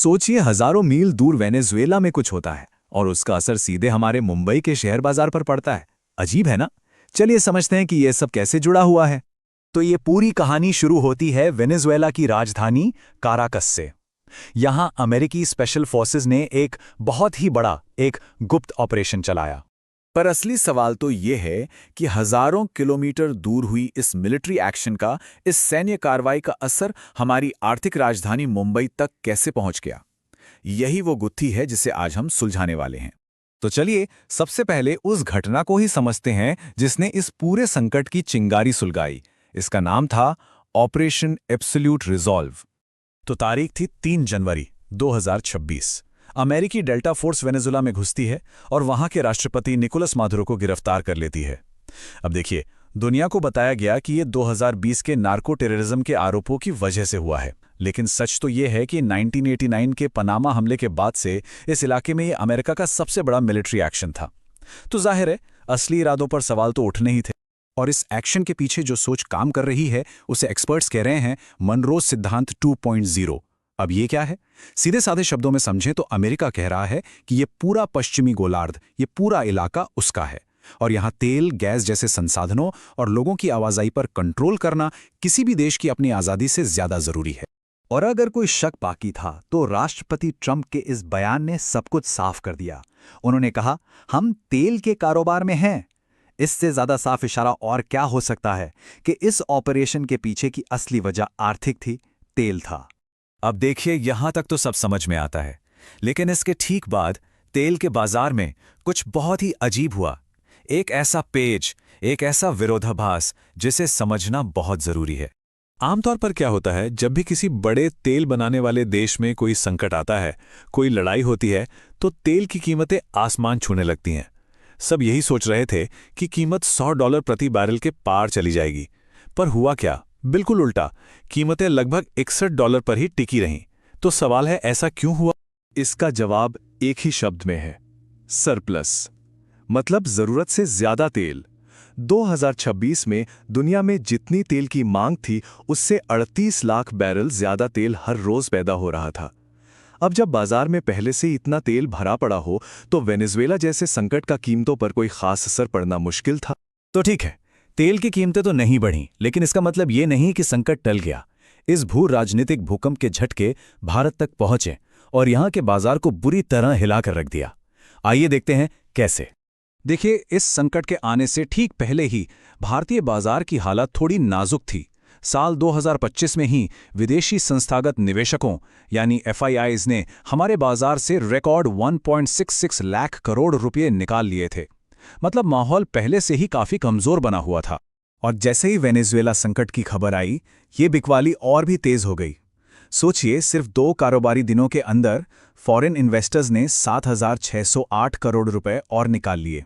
सोचिए हजारों मील दूर वेनेजुएला में कुछ होता है और उसका असर सीधे हमारे मुंबई के शेयर बाजार पर पड़ता है। अजीब है ना। चलिए समझते हैं कि यह सब कैसे जुड़ा हुआ है। तो ये पूरी कहानी शुरू होती है वेनेजुएला की राजधानी काराकस से। यहां अमेरिकी स्पेशल फोर्सेस ने एक बहुत ही बड़ा एक गुप्त ऑपरेशन चलाया। पर असली सवाल तो ये है कि हजारों किलोमीटर दूर हुई इस मिलिट्री एक्शन का, इस सैन्य कार्रवाई का असर हमारी आर्थिक राजधानी मुंबई तक कैसे पहुंच गया। यही वो गुत्थी है जिसे आज हम सुलझाने वाले हैं। तो चलिए सबसे पहले उस घटना को ही समझते हैं जिसने इस पूरे संकट की चिंगारी सुलगाई। इसका नाम था ऑपरेशन एब्सोल्यूट रिजॉल्व। तो तारीख थी 3 जनवरी 2026। अमेरिकी डेल्टा फोर्स वेनेजुएला में घुसती है और वहां के राष्ट्रपति निकोलस मादुरो को गिरफ्तार कर लेती है। अब देखिए, दुनिया को बताया गया कि ये 2020 के नार्को टेररिज्म के आरोपों की वजह से हुआ है, लेकिन सच तो ये है कि 1989 के पनामा हमले के बाद से इस इलाके में ये अमेरिका का सबसे बड़ा मिलिट्री एक्शन था। तो जाहिर है असली इरादों पर सवाल तो उठने ही थे। और इस एक्शन के पीछे जो सोच काम कर रही है उसे एक्सपर्ट्स कह रहे हैं मनरो सिद्धांत 2.0। अब ये क्या है? सीधे साधे शब्दों में समझें तो अमेरिका कह रहा है कि ये पूरा पश्चिमी गोलार्ध, ये पूरा इलाका उसका है और यहां तेल, गैस जैसे संसाधनों और लोगों की आवाजाही पर कंट्रोल करना किसी भी देश की अपनी आजादी से ज्यादा जरूरी है। और अगर कोई शक बाकी था तो राष्ट्रपति ट्रंप के इस बयान ने सब कुछ साफ कर दिया। उन्होंने कहा, हम तेल के कारोबार में हैं। इससे ज्यादा साफ इशारा और क्या हो सकता है कि इस ऑपरेशन के पीछे की असली वजह आर्थिक थी, तेल था। अब देखिए, यहां तक तो सब समझ में आता है, लेकिन इसके ठीक बाद तेल के बाजार में कुछ बहुत ही अजीब हुआ। एक ऐसा पेज, एक ऐसा विरोधाभास जिसे समझना बहुत जरूरी है। आमतौर पर क्या होता है, जब भी किसी बड़े तेल बनाने वाले देश में कोई संकट आता है, कोई लड़ाई होती है, तो तेल की कीमतें आसमान छूने लगती हैं। सब यही सोच रहे थे कि कीमत $100 प्रति बैरल के पार चली जाएगी, पर हुआ क्या? बिल्कुल उल्टा, कीमतें लगभग $61 पर ही टिकी रहीं। तो सवाल है, ऐसा क्यों हुआ? इसका जवाब एक ही शब्द में है, सरप्लस। मतलब जरूरत से ज्यादा तेल। 2026 में दुनिया में जितनी तेल की मांग थी उससे 38 लाख बैरल ज्यादा तेल हर रोज पैदा हो रहा था। अब जब बाजार में पहले से इतना तेल भरा पड़ा हो तो वेनेजुएला जैसे संकट का कीमतों पर कोई खास असर पड़ना मुश्किल था। तो ठीक है, तेल की कीमतें तो नहीं बढ़ीं, लेकिन इसका मतलब ये नहीं कि संकट टल गया। इस भू राजनीतिक भूकंप के झटके भारत तक पहुंचे और यहां के बाजार को बुरी तरह हिलाकर रख दिया। आइए देखते हैं कैसे। देखिए, इस संकट के आने से ठीक पहले ही भारतीय बाजार की हालत थोड़ी नाजुक थी। साल 2025 में ही विदेशी संस्थागत निवेशकों यानी FIIs ने हमारे बाजार से रिकॉर्ड 1.66 लाख करोड़ रुपए निकाल लिए थे। मतलब माहौल पहले से ही काफी कमजोर बना हुआ था। और जैसे ही वेनेजुएला संकट की खबर आई, ये बिकवाली और भी तेज हो गई। सोचिए, सिर्फ 2 कारोबारी दिनों के अंदर फॉरेन इन्वेस्टर्स ने 7,608 करोड़ रुपए और निकाल लिए।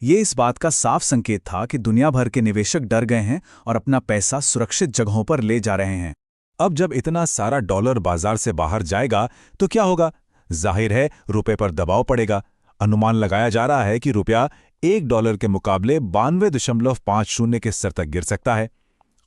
ये इस बात का साफ संकेत था कि दुनिया भर के निवेशक डर गए हैं और अपना पैसा सुरक्षित जगहों पर ले जा रहे हैं। अब जब इतना सारा डॉलर बाजार से बाहर जाएगा तो क्या होगा? जाहिर है रुपए पर दबाव पड़ेगा। अनुमान लगाया जा रहा है कि रुपया $1 के मुकाबले 92.50 के स्तर तक गिर सकता है।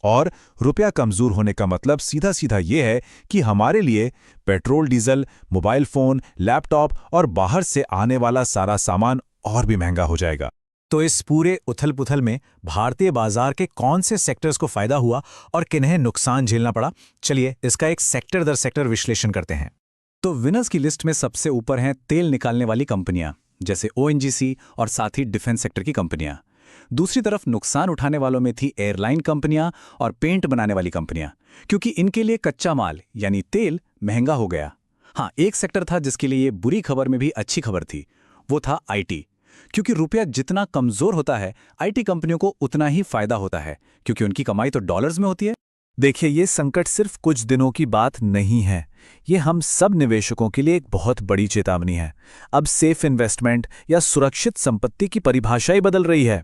और रुपया कमजोर होने का मतलब सीधा सीधा ये है कि हमारे लिए petrol, diesel, mobile phone, laptop और बाहर से आने वाला सारा सामान और भी महंगा हो जाएगा। तो इस पूरे उथल पुथल में भारतीय बाजार के कौन से सेक्टर्स को फायदा हुआ और किन्हें नुकसान झेलना पड़ा, चलिए इसका एक सेक्टर दर सेक्टर विश्लेषण करते हैं। तो विनर्स की लिस्ट में सबसे ऊपर हैं तेल निकालने वाली कंपनियां जैसे ONGC और साथ ही डिफेंस सेक्टर की कंपनियां। दूसरी तरफ नुकसान उठाने वालों में थी एयरलाइन कंपनियां और पेंट बनाने वाली कंपनियां, क्योंकि इनके लिए कच्चा माल यानी तेल महंगा हो गया। हाँ, एक सेक्टर था जिसके लिए ये बुरी खबर में भी अच्छी खबर थी, वो था IT। क्योंकि रुपया जितना कमजोर होता है, IT कंपनियों को उतना ही फायदा होता है, क्योंकि उनकी कमाई तो डॉलर्स में होती है। देखिए, ये संकट सिर्फ कुछ दिनों की बात नहीं है, ये हम सब निवेशकों के लिए एक बहुत बड़ी चेतावनी है। अब सेफ इन्वेस्टमेंट या सुरक्षित संपत्ति की परिभाषा ही बदल रही है।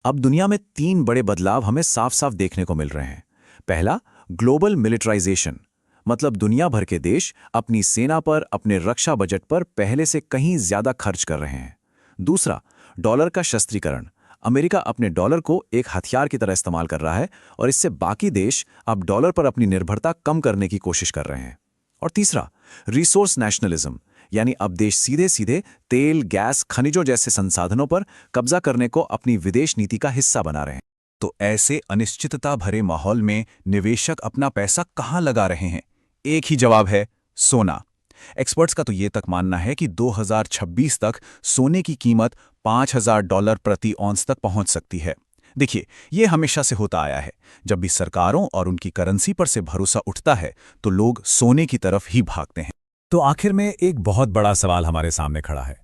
अब दुनिया में 3 बड़े बदलाव हमें साफ साफ देखने को मिल रहे हैं। पहला, ग्लोबल मिलिटराइजेशन, मतलब दुनिया भर के देश अपनी सेना पर, अपने रक्षा बजट पर पहले से कहीं ज्यादा खर्च कर रहे हैं। दूसरा, डॉलर का शस्त्रीकरण, अमेरिका अपने डॉलर को एक हथियार की तरह इस्तेमाल कर रहा है और इससे बाकी देश अब डॉलर पर अपनी निर्भरता कम करने की कोशिश कर रहे हैं। और तीसरा, रिसोर्स नेशनलिज्म, यानी अब देश सीधे सीधे तेल, गैस, खनिजों जैसे संसाधनों पर कब्जा करने को अपनी विदेश नीति का हिस्सा बना रहे हैं। तो ऐसे अनिश्चितता भरे माहौल में निवेशक अपना पैसा कहाँ लगा रहे हैं? एक ही जवाब है, सोना। एक्सपर्ट्स का तो ये तक मानना है कि 2026 तक सोने की कीमत $5,000 प्रति औंस तक पहुंच सकती है। देखिए, ये हमेशा से होता आया है। जब भी सरकारों और उनकी करेंसी पर से भरोसा उठता है तो लोग सोने की तरफ ही भागते हैं। तो आखिर में एक बहुत बड़ा सवाल हमारे सामने खड़ा है।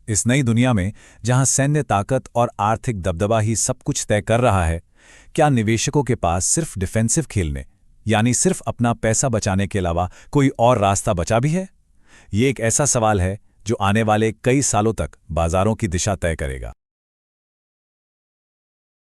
इस नई दुनिया में जहां सैन्य ताकत और आर्थिक दबदबा ही सब कुछ तय कर रहा है, क्या निवेशकों के पास सिर्फ डिफेंसिव खेलने, यानी सिर्फ अपना पैसा बचाने के अलावा कोई और रास्ता बचा भी है? ये एक ऐसा सवाल है जो आने वाले कई सालों तक बाजारों की दिशा तय करेगा।